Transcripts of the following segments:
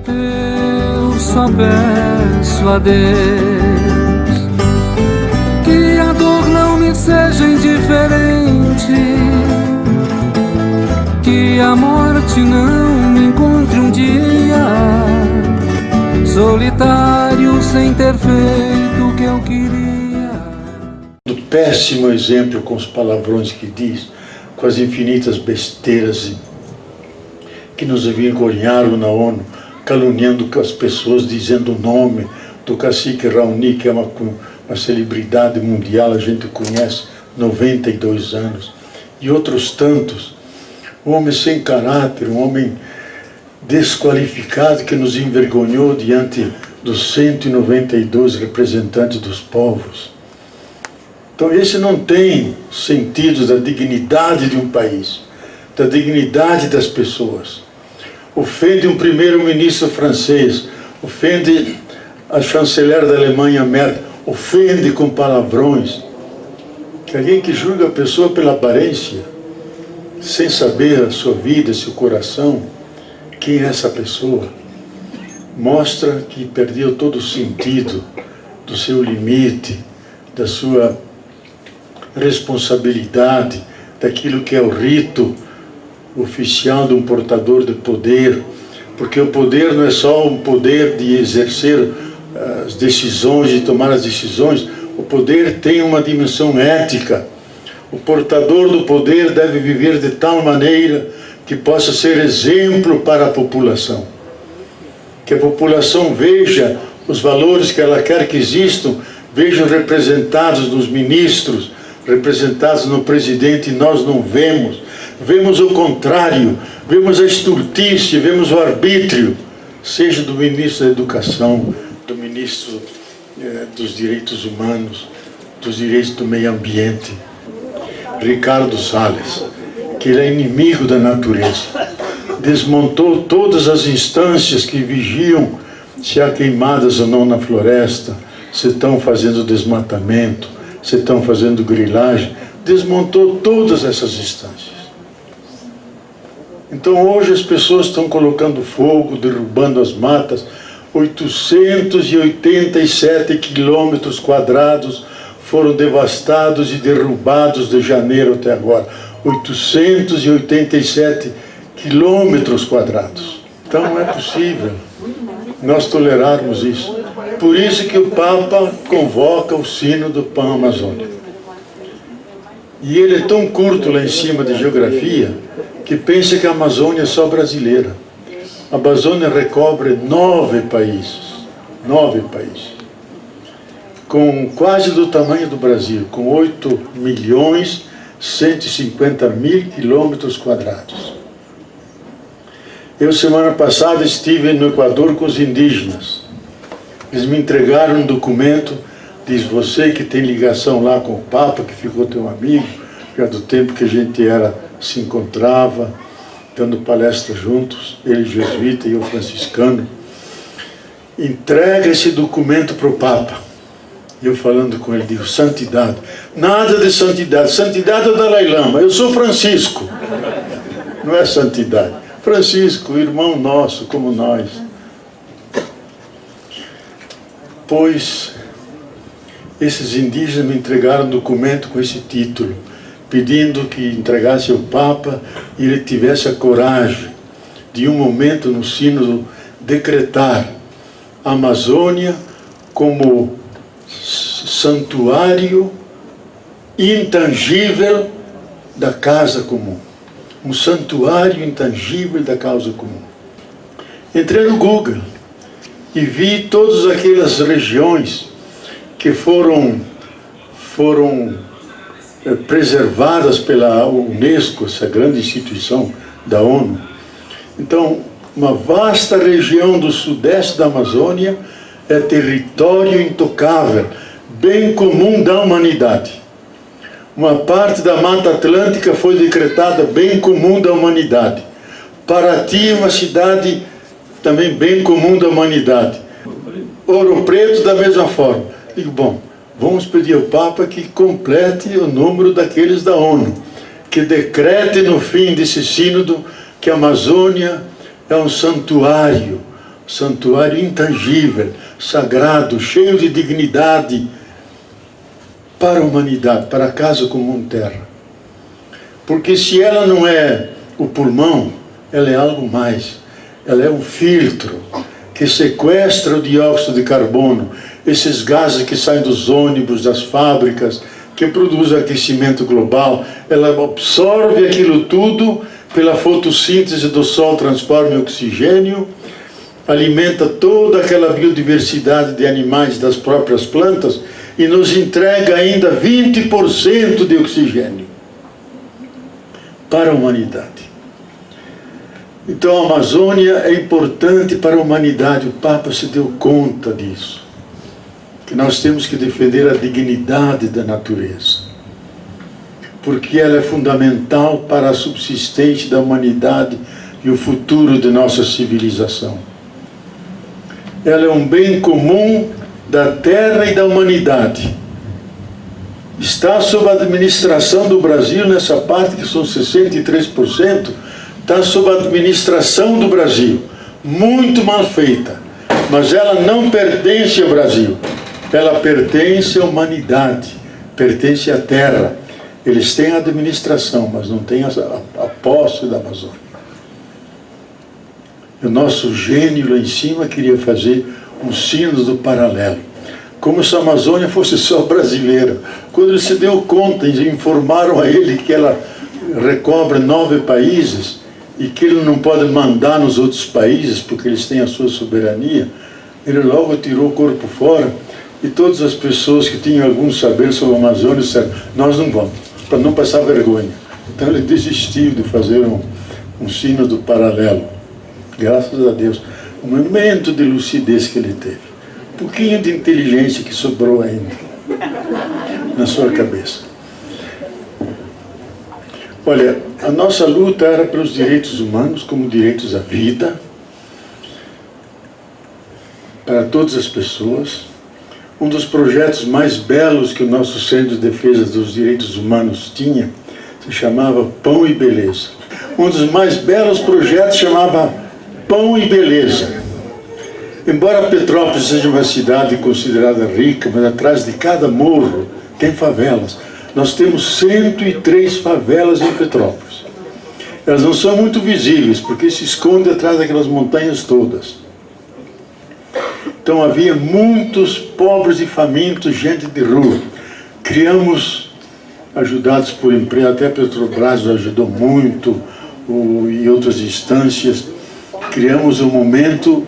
Eu só peço a Deus que a dor não me seja indiferente, que a morte não me encontre um dia solitário sem ter feito o que eu queria. Do péssimo exemplo com os palavrões que diz, com as infinitas besteiras que nos envergonharam na ONU, caluniando as pessoas, dizendo o nome do cacique Raoni, que é uma celebridade mundial, a gente conhece, 92 anos, e outros tantos. Um homem sem caráter, um homem desqualificado que nos envergonhou diante dos 192 representantes dos povos. Então esse não tem sentido da dignidade de um país, da dignidade das pessoas. Ofende um primeiro-ministro francês, ofende a chanceler da Alemanha, Merkel, ofende com palavrões. Que alguém que julga a pessoa pela aparência, sem saber a sua vida, seu coração, quem é essa pessoa, mostra que perdeu todo o sentido do seu limite, da sua responsabilidade, daquilo que é o rito oficial de um portador de poder, porque o poder não é só um poder de exercer as decisões, de tomar as decisões. O poder tem uma dimensão ética. O portador do poder deve viver de tal maneira que possa ser exemplo para a população, que a população veja os valores que ela quer que existam, vejam representados nos ministros, representados no presidente, e nós não vemos. Vemos o contrário, vemos a estultice, vemos o arbítrio, seja do ministro da Educação, do ministro dos Direitos Humanos, dos Direitos do Meio Ambiente, Ricardo Salles, que ele é inimigo da natureza, desmontou todas as instâncias que vigiam se há queimadas ou não na floresta, se estão fazendo desmatamento, se estão fazendo grilagem, desmontou todas essas instâncias. Então hoje as pessoas estão colocando fogo, derrubando as matas. 887 quilômetros quadrados foram devastados e derrubados de janeiro até agora. 887 quilômetros quadrados. Então não é possível nós tolerarmos isso. Por isso que o Papa convoca o Sínodo Pan-Amazônico. E ele é tão curto lá em cima de geografia, que pensa que a Amazônia é só brasileira. A Amazônia recobre 9 países, com quase do tamanho do Brasil, com 8.150.000 quilômetros quadrados. Eu, semana passada, estive no Equador com os indígenas. Eles me entregaram um documento, diz: você que tem ligação lá com o Papa, que ficou teu amigo, já do tempo que a gente se encontrava, dando palestra juntos, ele jesuíta e eu franciscano, entrega esse documento para o Papa. E eu falando com ele, digo: santidade. Nada de santidade. Santidade é o Dalai Lama. Eu sou Francisco. Não é santidade. Francisco, irmão nosso, como nós. Pois esses indígenas me entregaram um documento com esse título, pedindo que entregasse ao Papa e ele tivesse a coragem de, um momento no sínodo, decretar a Amazônia como santuário intangível da casa comum. Um santuário intangível da causa comum. Entrei no Google e vi todas aquelas regiões que foram preservadas pela Unesco, essa grande instituição da ONU. Então, uma vasta região do sudeste da Amazônia é território intocável, bem comum da humanidade. Uma parte da Mata Atlântica foi decretada bem comum da humanidade. Paraty é uma cidade também bem comum da humanidade. Ouro Preto da mesma forma. Digo, bom, vamos pedir ao Papa que complete o número daqueles da ONU, que decrete no fim desse sínodo que a Amazônia é um santuário santuário intangível, sagrado, cheio de dignidade para a humanidade, para a casa comum terra. Porque se ela não é o pulmão, ela é algo mais. Ela é um filtro que sequestra o dióxido de carbono, esses gases que saem dos ônibus, das fábricas, que produzem aquecimento global. Ela absorve aquilo tudo pela fotossíntese do sol, transforma em oxigênio, alimenta toda aquela biodiversidade de animais, das próprias plantas, e nos entrega ainda 20% de oxigênio para a humanidade. Então a Amazônia é importante para a humanidade. O Papa se deu conta disso, que nós temos que defender a dignidade da natureza, porque ela é fundamental para a subsistência da humanidade e o futuro de nossa civilização. Ela é um bem comum da terra e da humanidade. Está sob a administração do Brasil, nessa parte que são 63%, está sob a administração do Brasil, muito mal feita, mas ela não pertence ao Brasil, ela pertence à humanidade, pertence à terra. Eles têm a administração, mas não têm a posse da Amazônia. O nosso gênio lá em cima queria fazer um sino do paralelo, como se a Amazônia fosse só brasileira. Quando ele se deu conta e informaram a ele que ela recobre 9 países e que ele não pode mandar nos outros países porque eles têm a sua soberania, ele logo tirou o corpo fora, e todas as pessoas que tinham algum saber sobre a Amazônia disseram: nós não vamos, para não passar vergonha. Então ele desistiu de fazer um sino do paralelo. Graças a Deus, um momento de lucidez que ele teve, um pouquinho de inteligência que sobrou ainda na sua cabeça. Olha, a nossa luta era pelos direitos humanos, como direitos à vida, para todas as pessoas. Um dos projetos mais belos que o nosso Centro de Defesa dos Direitos Humanos tinha se chamava Pão e Beleza. Um dos mais belos projetos chamava Pão e Beleza. Embora Petrópolis seja uma cidade considerada rica, mas atrás de cada morro tem favelas. Nós temos 103 favelas em Petrópolis. Elas não são muito visíveis, porque se escondem atrás daquelas montanhas todas. Então havia muitos pobres e famintos, gente de rua. Criamos, ajudados por empresa, até a Petrobras nos ajudou muito, e outras instâncias, criamos o momento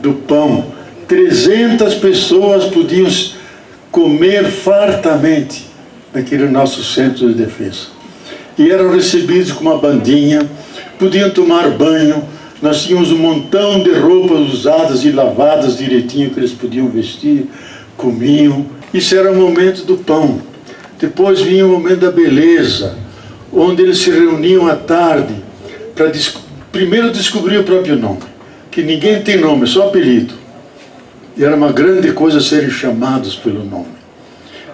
do pão. 300 pessoas podiam comer fartamente naquele nosso centro de defesa. E eram recebidos com uma bandinha, podiam tomar banho. Nós tínhamos um montão de roupas usadas e lavadas direitinho que eles podiam vestir, comiam. Isso era o momento do pão. Depois vinha o momento da beleza, onde eles se reuniam à tarde para primeiro descobrir o próprio nome, que ninguém tem nome, só apelido. E era uma grande coisa serem chamados pelo nome.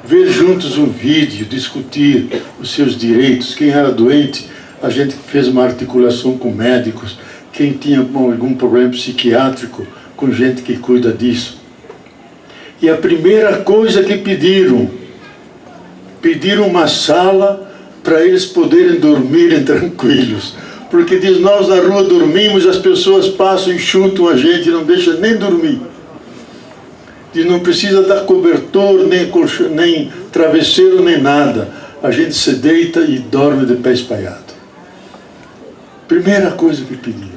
Ver juntos um vídeo, discutir os seus direitos. Quem era doente, a gente fez uma articulação com médicos. Quem tinha algum problema psiquiátrico, com gente que cuida disso. E a primeira coisa que pediram uma sala para eles poderem dormirem tranquilos. Porque diz, nós na rua dormimos, as pessoas passam e chutam a gente, não deixam nem dormir. Diz, não precisa dar cobertor, nem travesseiro, nem nada. A gente se deita e dorme de pé espalhado. Primeira coisa que pediram.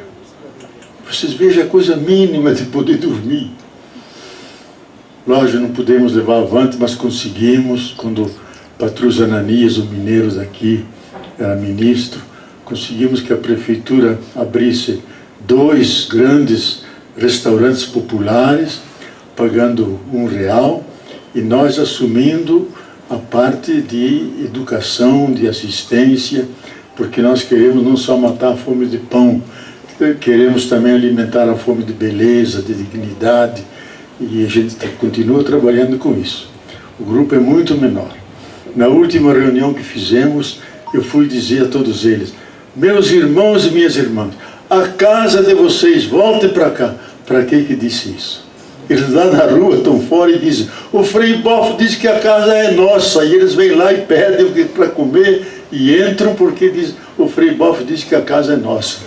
Vocês vejam a coisa mínima de poder dormir. Lógico, não pudemos levar avante, mas conseguimos, quando Patrus Ananias, o mineiro daqui, era ministro, conseguimos que a prefeitura abrisse 2 grandes restaurantes populares, pagando R$1, e nós assumindo a parte de educação, de assistência, porque nós queremos não só matar a fome de pão, queremos também alimentar a fome de beleza, de dignidade, e a gente continua trabalhando com isso. O grupo é muito menor. Na última reunião que fizemos, eu fui dizer a todos eles: meus irmãos e minhas irmãs, a casa de vocês, voltem para cá, Para que disse isso? Eles lá na rua estão fora e dizem, o Frei Bofo disse que a casa é nossa, e eles vêm lá e pedem para comer e entram porque diz, o Frei Bofo disse que a casa é nossa.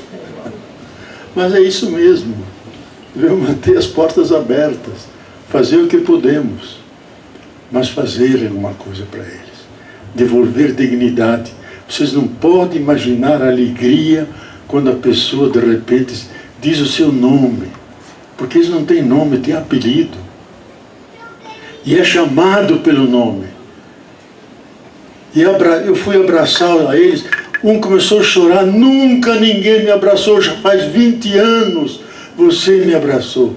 Mas é isso mesmo, devemos manter as portas abertas, fazer o que podemos, mas fazer alguma coisa para eles, devolver dignidade. Vocês não podem imaginar a alegria quando a pessoa de repente diz o seu nome, porque eles não têm nome, têm apelido, e é chamado pelo nome. E eu fui abraçar a eles, um começou a chorar, nunca ninguém me abraçou, já faz 20 anos você me abraçou.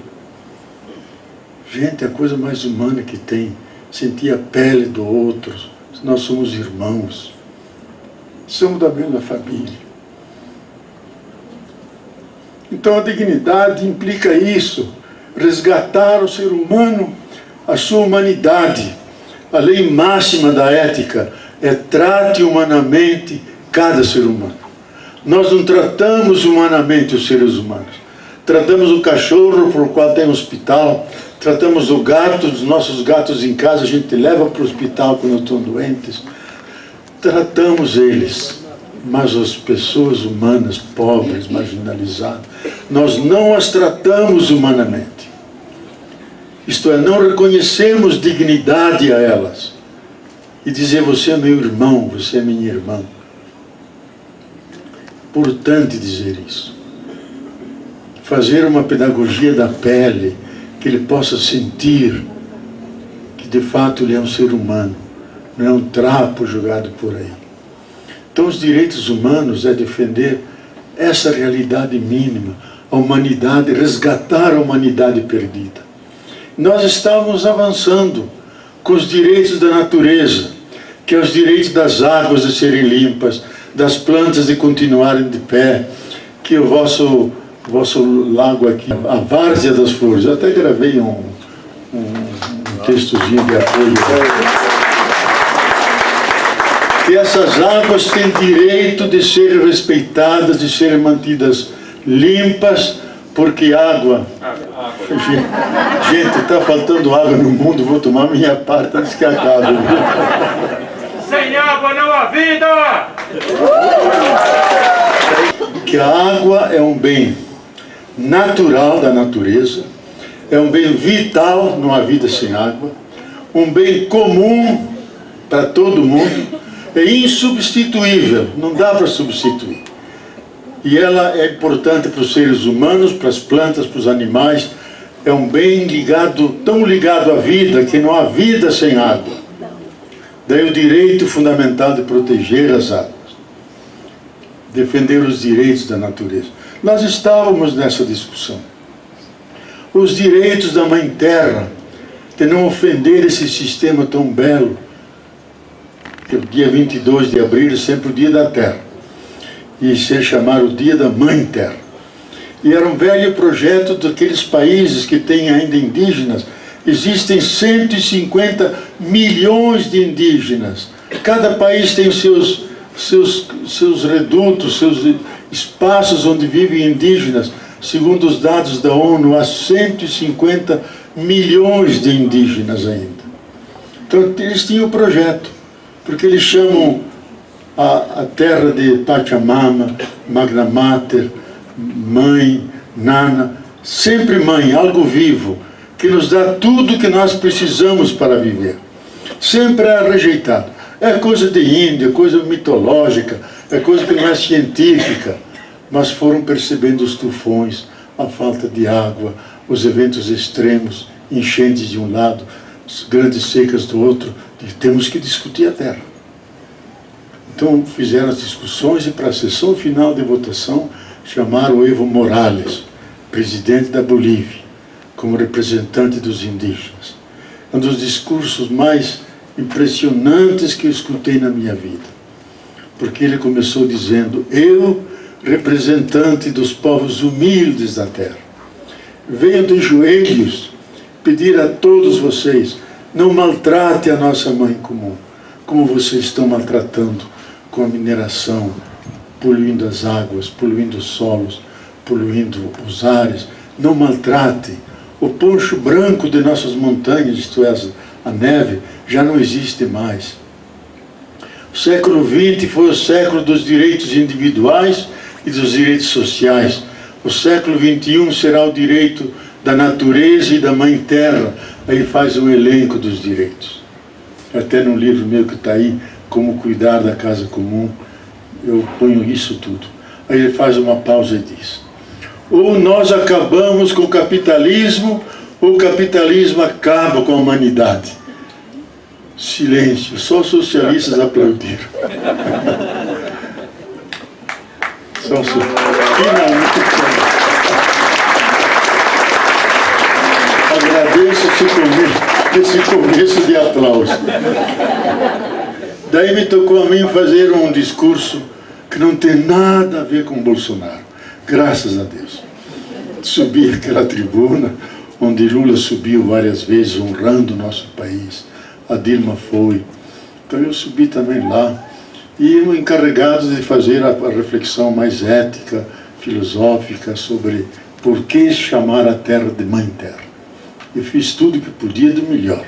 Gente, é a coisa mais humana que tem, sentir a pele do outro, nós somos irmãos, somos da mesma família. Então a dignidade implica isso, resgatar o ser humano, a sua humanidade. A lei máxima da ética é trate humanamente cada ser humano. Nós não tratamos humanamente os seres humanos. Tratamos o cachorro por qual tem hospital, tratamos o gato, os nossos gatos em casa, a gente leva para o hospital quando estão doentes. Tratamos eles. Mas as pessoas humanas, pobres, marginalizadas, nós não as tratamos humanamente. Isto é, não reconhecemos dignidade a elas. E dizer, você é meu irmão, você é minha irmã. Importante dizer isso. Fazer uma pedagogia da pele, que ele possa sentir que de fato ele é um ser humano, não é um trapo jogado por aí. Então os direitos humanos é defender essa realidade mínima, a humanidade, resgatar a humanidade perdida. Nós estávamos avançando com os direitos da natureza, que é os direitos das águas de serem limpas, das plantas de continuarem de pé, que o vosso lago aqui, a várzea das flores, eu até gravei um textozinho de apoio. Que essas águas têm direito de serem respeitadas, de serem mantidas limpas, porque água... Gente, está faltando água no mundo, vou tomar minha parte antes que acabe. Sem água não há vida! Que a água é um bem natural da natureza, é um bem vital, não há vida sem água, um bem comum para todo mundo, é insubstituível, não dá para substituir. E ela é importante para os seres humanos, para as plantas, para os animais. É um bem ligado, tão ligado à vida, que não há vida sem água. Daí o direito fundamental de proteger as águas. Defender os direitos da natureza. Nós estávamos nessa discussão. Os direitos da Mãe Terra, de não ofender esse sistema tão belo. O dia 22 de abril é sempre o dia da Terra, e se chamar o dia da Mãe Terra. E era um velho projeto daqueles países que têm ainda indígenas. Existem 150 milhões de indígenas. Cada país tem seus redutos, seus espaços onde vivem indígenas. Segundo os dados da ONU, há 150 milhões de indígenas ainda. Então eles tinham o projeto, porque eles chamam a terra de Pachamama, Magna Mater, Mãe, Nana, sempre Mãe, algo vivo, que nos dá tudo que nós precisamos para viver. Sempre é rejeitado. É coisa de Índia, coisa mitológica, é coisa que não é científica, mas foram percebendo os tufões, a falta de água, os eventos extremos, enchentes de um lado, grandes secas do outro, e temos que discutir a terra. Então fizeram as discussões e para a sessão final de votação chamaram o Evo Morales, presidente da Bolívia, como representante dos indígenas. Um dos discursos mais impressionantes que eu escutei na minha vida. Porque ele começou dizendo: eu, representante dos povos humildes da terra, venho dos joelhos pedir a todos vocês, não maltrate a nossa mãe comum, como vocês estão maltratando com a mineração, poluindo as águas, poluindo os solos, poluindo os ares, não maltrate. O poncho branco de nossas montanhas, isto é, a neve, já não existe mais. O século XX foi o século dos direitos individuais e dos direitos sociais. O século XXI será o direito da natureza e da Mãe Terra. Aí faz um elenco dos direitos. Até no livro meu que está aí, Como Cuidar da Casa Comum, eu ponho isso tudo. Aí ele faz uma pausa e diz: ou nós acabamos com o capitalismo, ou o capitalismo acaba com a humanidade. Silêncio, só os socialistas aplaudiram. Só os finalmente. Agradeço esse começo de aplauso. Daí me tocou a mim fazer um discurso que não tem nada a ver com Bolsonaro. Graças a Deus. Subi aquela tribuna onde Lula subiu várias vezes honrando o nosso país. A Dilma foi. Então eu subi também lá. E encarregados de fazer a reflexão mais ética, filosófica sobre por que chamar a terra de Mãe Terra. Eu fiz tudo que podia do melhor.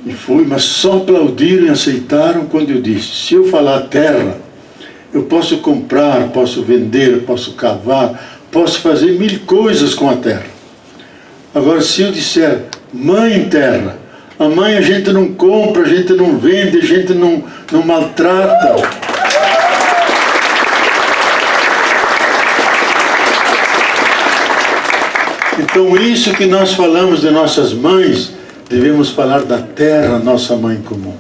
E fui, mas só aplaudiram e aceitaram quando eu disse: se eu falar terra, eu posso comprar, posso vender, posso cavar, posso fazer 1000 coisas com a terra. Agora, se eu disser Mãe Terra, a mãe a gente não compra, a gente não vende, a gente não maltrata. Então isso que nós falamos de nossas mães, devemos falar da terra, nossa mãe comum.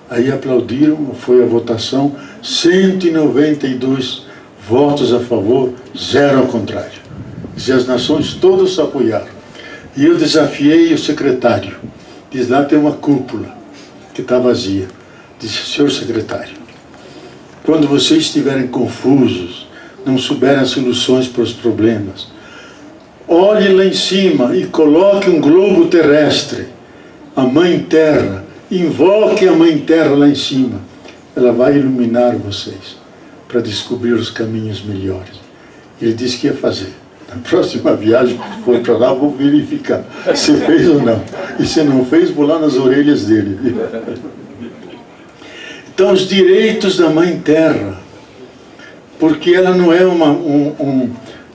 Aí aplaudiram, foi a votação, 192 votos a favor, 0 ao contrário. E as nações todas apoiaram. E eu desafiei o secretário. Diz: lá tem uma cúpula que está vazia. Disse: senhor secretário, quando vocês estiverem confusos, não souberem as soluções para os problemas, olhe lá em cima e coloque um globo terrestre, a Mãe Terra, invoque a Mãe Terra lá em cima. Ela vai iluminar vocês para descobrir os caminhos melhores. Ele disse que ia fazer. Na próxima viagem que for para lá, vou verificar se fez ou não. E se não fez, vou lá nas orelhas dele. Viu? Então, os direitos da Mãe Terra, porque ela não é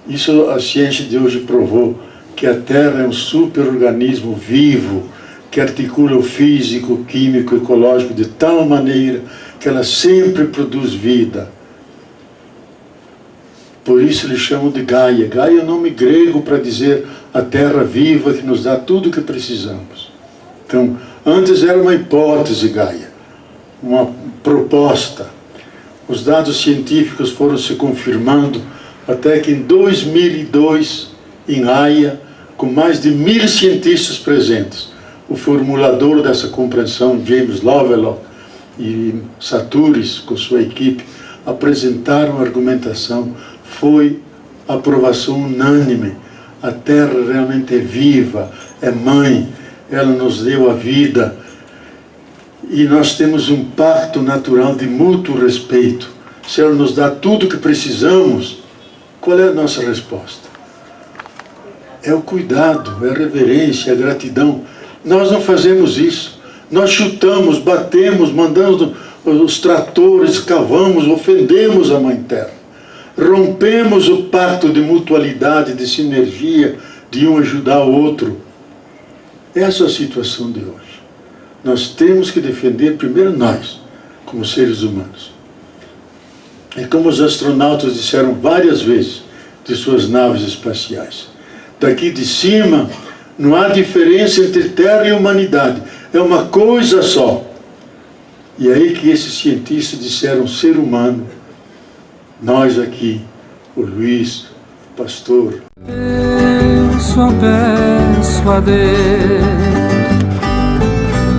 isso a ciência de hoje provou, que a Terra é um super-organismo vivo, que articula o físico, o químico, o ecológico de tal maneira que ela sempre produz vida. Por isso eles chamam de Gaia. Gaia é um nome grego para dizer a terra viva que nos dá tudo o que precisamos. Então, antes era uma hipótese Gaia, uma proposta. Os dados científicos foram se confirmando até que em 2002, em Haia, com mais de 1000 cientistas presentes, o formulador dessa compreensão, James Lovelock e Saturis, com sua equipe, apresentaram a argumentação. Foi aprovação unânime. A Terra realmente é viva, é mãe, ela nos deu a vida. E nós temos um pacto natural de mútuo respeito. Se ela nos dá tudo o que precisamos, qual é a nossa resposta? É o cuidado, é a reverência, é a gratidão. Nós não fazemos isso. Nós chutamos, batemos, mandamos os tratores, cavamos, ofendemos a Mãe Terra. Rompemos o pacto de mutualidade, de sinergia, de um ajudar o outro. Essa é a situação de hoje. Nós temos que defender primeiro nós, como seres humanos. É como os astronautas disseram várias vezes de suas naves espaciais. Daqui de cima, não há diferença entre Terra e humanidade. É uma coisa só. E aí que esses cientistas disseram ser humano. Nós aqui, o Luiz, o pastor. Eu só peço a Deus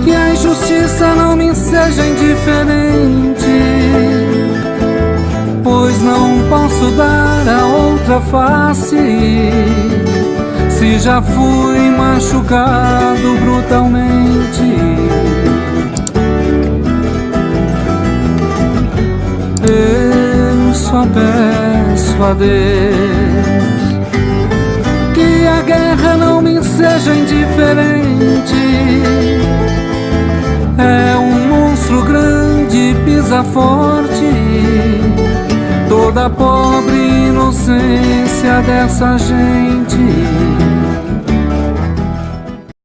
que a injustiça não me seja indiferente, pois não posso dar a outra face se já fui machucado brutalmente. Eu só peço a Deus me seja indiferente. É um monstro grande, pisa forte, toda a pobre inocência dessa gente.